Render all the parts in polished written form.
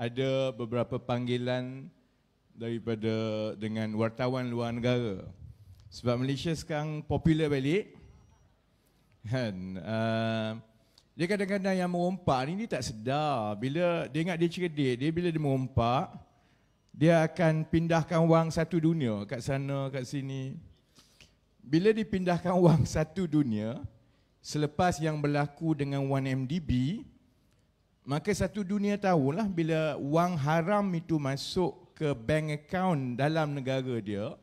ada beberapa panggilan daripada dengan wartawan luar negara. Sebab Malaysia sekarang popular balik. Kan? Dia kadang-kadang yang merompak ni dia tak sedar. Bila dia ingat dia cerdik, bila dia merompak, dia akan pindahkan wang satu dunia kat sana, kat sini. Bila dipindahkan wang satu dunia, selepas yang berlaku dengan 1MDB, maka satu dunia tahulah bila wang haram itu masuk ke bank account dalam negara dia,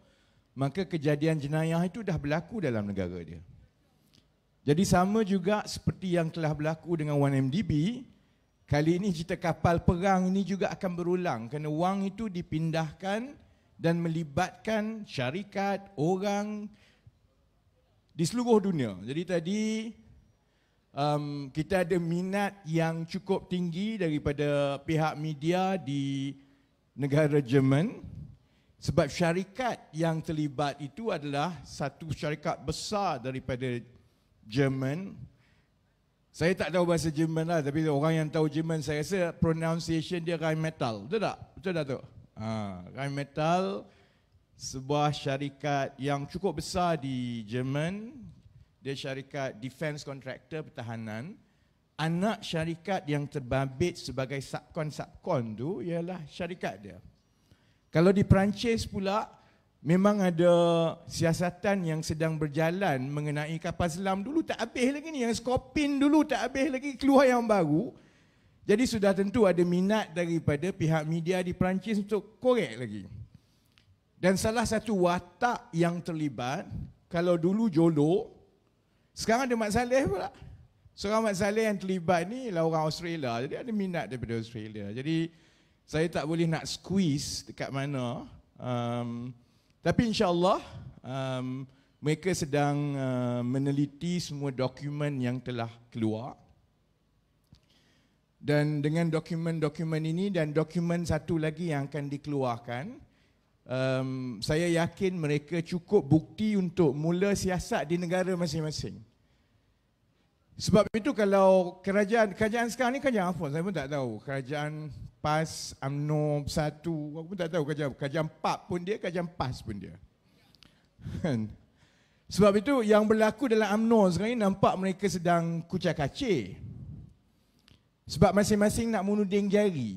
maka kejadian jenayah itu dah berlaku dalam negara dia. Jadi sama juga seperti yang telah berlaku dengan 1MDB, kali ini cerita kapal perang ini juga akan berulang kerana wang itu dipindahkan dan melibatkan syarikat, orang di seluruh dunia. Jadi tadi kita ada minat yang cukup tinggi daripada pihak media di negara Jerman sebab syarikat yang terlibat itu adalah satu syarikat besar daripada Jerman. Saya tak tahu bahasa Jerman lah, tapi orang yang tahu Jerman saya rasa pronunciation dia Rheinmetall. Betul tak? Betul tak tu? Rheinmetall, sebuah syarikat yang cukup besar di Jerman. Dia syarikat defense contractor pertahanan. Anak syarikat yang terbabit sebagai subkon tu ialah syarikat dia. Kalau di Perancis pula, memang ada siasatan yang sedang berjalan mengenai kapal selam. Dulu tak habis lagi ni, yang Skopin dulu tak habis lagi, keluar yang baru. Jadi sudah tentu ada minat daripada pihak media di Perancis untuk korek lagi. Dan salah satu watak yang terlibat, kalau dulu Jolo, sekarang ada Mat Saleh pula. Seorang Mat Saleh yang terlibat ni ialah orang Australia, jadi ada minat daripada Australia. Jadi saya tak boleh nak squeeze dekat mana. Tapi insya-Allah mereka sedang meneliti semua dokumen yang telah keluar. Dan dengan dokumen-dokumen ini dan dokumen satu lagi yang akan dikeluarkan, saya yakin mereka cukup bukti untuk mula siasat di negara masing-masing. Sebab itu kalau kerajaan sekarang ni kerajaan apa? Saya pun tak tahu. Kerajaan PAS, UMNO 1, aku pun tak tahu kerajaan PAP pun dia, kerajaan PAS pun dia. Sebab itu yang berlaku dalam UMNO sekarang ni nampak mereka sedang kucak-kacir. Sebab masing-masing nak menuding jari.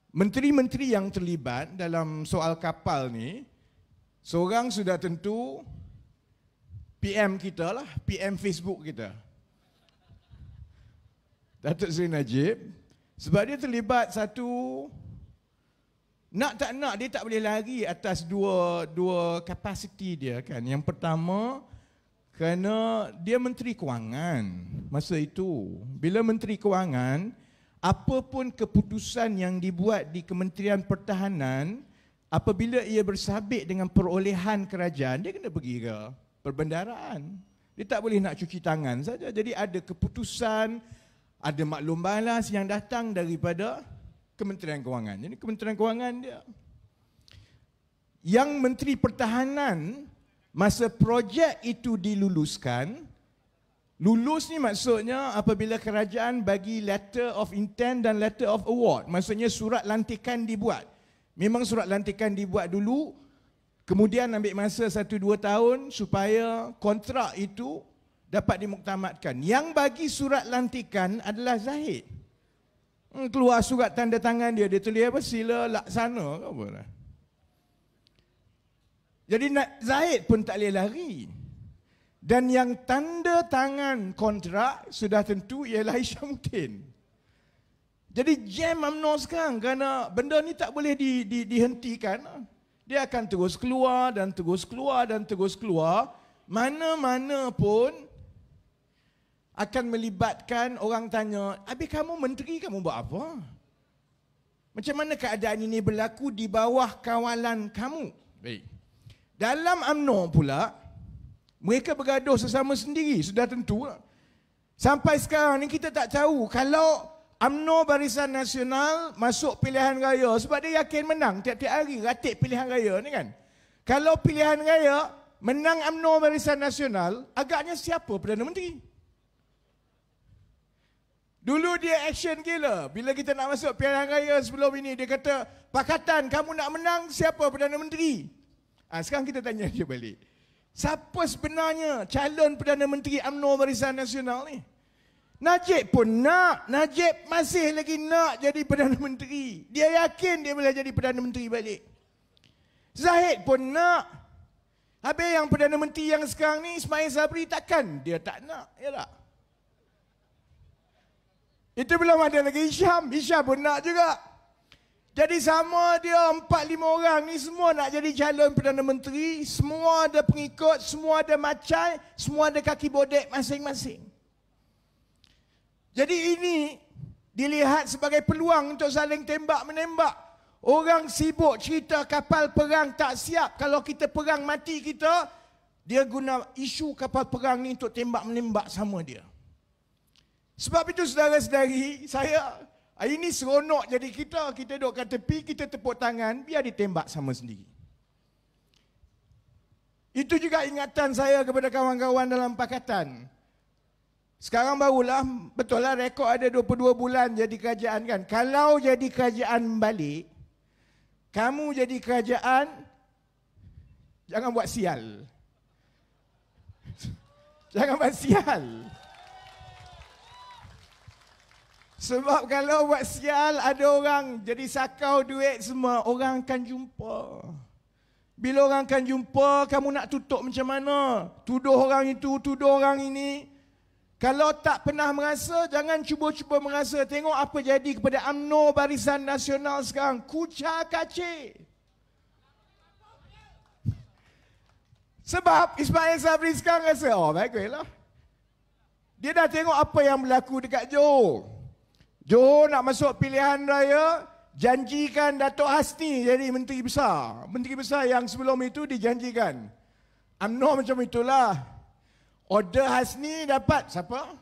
Menteri-menteri yang terlibat dalam soal kapal ni, seorang sudah tentu PM kita lah, PM Facebook kita, Datuk Seri Najib. Sebab dia terlibat satu, nak tak nak dia tak boleh lari atas dua kapasiti dia kan. Yang pertama, kerana dia Menteri Kewangan masa itu. Bila Menteri Kewangan, apa pun keputusan yang dibuat di Kementerian Pertahanan, apabila ia bersabit dengan perolehan kerajaan, dia kena pergi ke perbendaraan. Dia tak boleh nak cuci tangan saja. Jadi ada keputusan, ada maklum balas yang datang daripada Kementerian Kewangan. Jadi Kementerian Kewangan dia. Yang Menteri Pertahanan, masa projek itu diluluskan, lulus ni maksudnya apabila kerajaan bagi letter of intent dan letter of award. Maksudnya surat lantikan dibuat. Memang surat lantikan dibuat dulu, kemudian ambil masa 1-2 tahun supaya kontrak itu dapat dimuktamadkan. Yang bagi surat lantikan adalah Zahid. Keluar surat tanda tangan dia tulis apa? Sila laksana ke apa lah. Jadi Zahid pun tak boleh lari. Dan yang tanda tangan kontrak sudah tentu ialah Hishamuddin. Jadi jam UMNO sekarang kerana benda ni tak boleh dihentikan. Dia akan terus keluar dan terus keluar dan terus keluar. Mana-mana pun akan melibatkan orang tanya, habis kamu menteri, kamu buat apa? Macam mana keadaan ini berlaku di bawah kawalan kamu? Baik. Dalam UMNO pula, mereka bergaduh sesama sendiri, sudah tentu. Sampai sekarang ni kita tak tahu kalau UMNO Barisan Nasional masuk pilihan raya, sebab dia yakin menang tiap-tiap hari, ratik pilihan raya ni kan. Kalau pilihan raya, menang UMNO Barisan Nasional, agaknya siapa Perdana Menteri? Dulu dia action gila. Bila kita nak masuk pilihan raya sebelum ini, dia kata, Pakatan, kamu nak menang, siapa Perdana Menteri? Sekarang kita tanya dia balik. Siapa sebenarnya calon Perdana Menteri UMNO Barisan Nasional ni? Najib pun nak. Najib masih lagi nak jadi Perdana Menteri. Dia yakin dia boleh jadi Perdana Menteri balik. Zahid pun nak. Habis yang Perdana Menteri yang sekarang ni, Ismail Sabri, takkan dia tak nak, ya tak? Itu belum ada lagi Hisham. Hisham pun nak juga. Jadi sama dia 4-5 orang ni semua nak jadi calon Perdana Menteri. Semua ada pengikut, semua ada macai, semua ada kaki bodek masing-masing. Jadi ini dilihat sebagai peluang untuk saling tembak-menembak. Orang sibuk cerita kapal perang tak siap. Kalau kita perang mati kita, dia guna isu kapal perang ni untuk tembak-menembak sama dia. Sebab itu saudara-saudari, saya hari ini seronok jadi kita duduk kat tepi, kita tepuk tangan, biar ditembak sama sendiri. Itu juga ingatan saya kepada kawan-kawan dalam pakatan. Sekarang barulah, betul lah rekod ada 22 bulan jadi kerajaan kan. Kalau jadi kerajaan balik, kamu jadi kerajaan, jangan buat sial. Jangan buat sial. Sebab kalau buat sial, ada orang jadi sakau duit semua, orang akan jumpa. Bila orang akan jumpa, kamu nak tutup macam mana? Tuduh orang itu, tuduh orang ini. Kalau tak pernah merasa, jangan cuba-cuba merasa. Tengok apa jadi kepada UMNO Barisan Nasional sekarang. Kucar kacir. Sebab Ismail Sabri sekarang rasa, baguslah. Dia dah tengok apa yang berlaku dekat Johor. Johor nak masuk pilihan raya, janjikan Datuk Hasni jadi Menteri Besar. Menteri Besar yang sebelum itu dijanjikan. UMNO macam itulah. Order Hasni dapat siapa?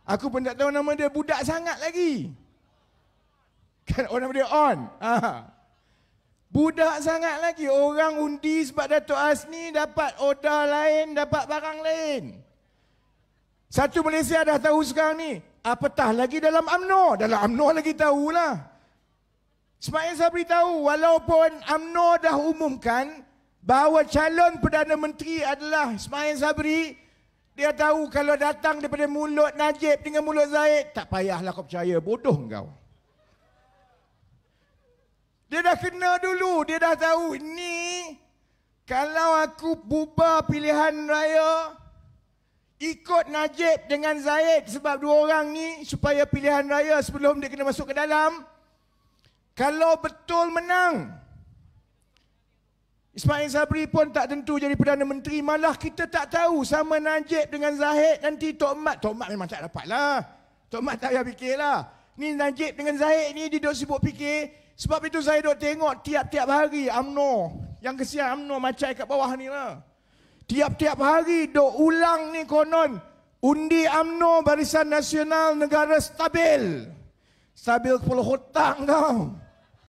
Aku pun tak tahu nama dia, budak sangat lagi. Kan orang nama dia On. Budak sangat lagi. Orang undi sebab Datuk Hasni dapat order lain, dapat barang lain. Satu Malaysia dah tahu sekarang ni. Apatah lagi dalam UMNO. Dalam UMNO lagi tahulah. Ismail Sabri tahu walaupun UMNO dah umumkan bahawa calon Perdana Menteri adalah Ismail Sabri, dia tahu kalau datang daripada mulut Najib dengan mulut Zahid, tak payahlah kau percaya, bodoh kau. Dia dah kena dulu, dia dah tahu ni kalau aku bubar pilihan raya, ikut Najib dengan Zahid sebab dua orang ni supaya pilihan raya sebelum dia kena masuk ke dalam. Kalau betul menang, Ismail Sabri pun tak tentu jadi Perdana Menteri. Malah kita tak tahu sama Najib dengan Zahid nanti Tok Mat. Tok Mat memang tak dapat lah. Tok Mat tak payah fikirlah. Ni Najib dengan Zahid ni dia duduk sibuk fikir. Sebab itu saya duduk tengok tiap-tiap hari UMNO. Yang kesian UMNO macai kat bawah ni lah. Tiap-tiap hari duk ulang ni konon. Undi UMNO Barisan Nasional Negara Stabil. Stabil kepala hutang kau.